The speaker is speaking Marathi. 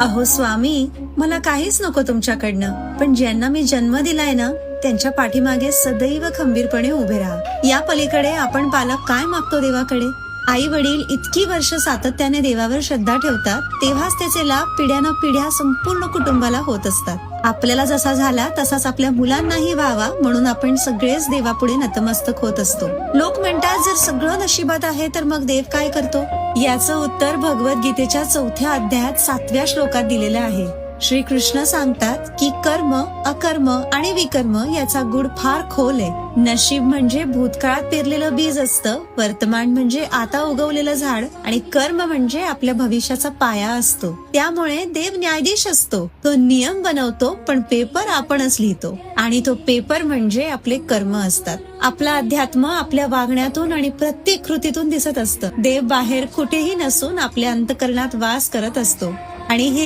अहो स्वामी, मला काहीच नको तुमच्याकडनं, पण ज्यांना मी जन्म दिलाय ना त्यांच्या पाठीमागे सदैव खंबीरपणे उभे राहा. या पलीकडे आपण पालक काय मागतो देवाकडे? आई वडील इतकी वर्ष सातत्याने देवावर श्रद्धा ठेवतात, तेव्हाच त्याचे लाभ पिढ्यानं पिढ्या संपूर्ण कुटुंबाला होत असतात. आपल्याला जसा झाला तसाच आपल्या मुलांनाही व्हावा म्हणून आपण सगळेच देवापुढे नतमस्तक होत असतो. लोक म्हणतात, जर सगळं नशिबात आहे तर मग देव काय करतो? याचं उत्तर भगवद्गीतेच्या 4थ्या अध्यायात 7व्या श्लोकात दिलेलं आहे. श्रीकृष्ण सांगतात की कर्म, अकर्म आणि विकर्म याचा गुढ फार खोल आहे. नशीब म्हणजे भूतकाळात पेरलेलं बीज असतं, वर्तमान म्हणजे आता उगवलेलं झाड आणि कर्म म्हणजे आपल्या भविष्याचा पाया असतो. त्यामुळे देव न्यायाधीश असतो. तो नियम बनवतो, पण पेपर आपणच लिहितो आणि तो पेपर म्हणजे आपले कर्म असतात. आपला अध्यात्म आपल्या वागण्यातून आणि प्रत्येक कृतीतून दिसत असतं. देव बाहेर कुठेही नसून आपल्या अंतःकरणात वास करत असतो आणि हे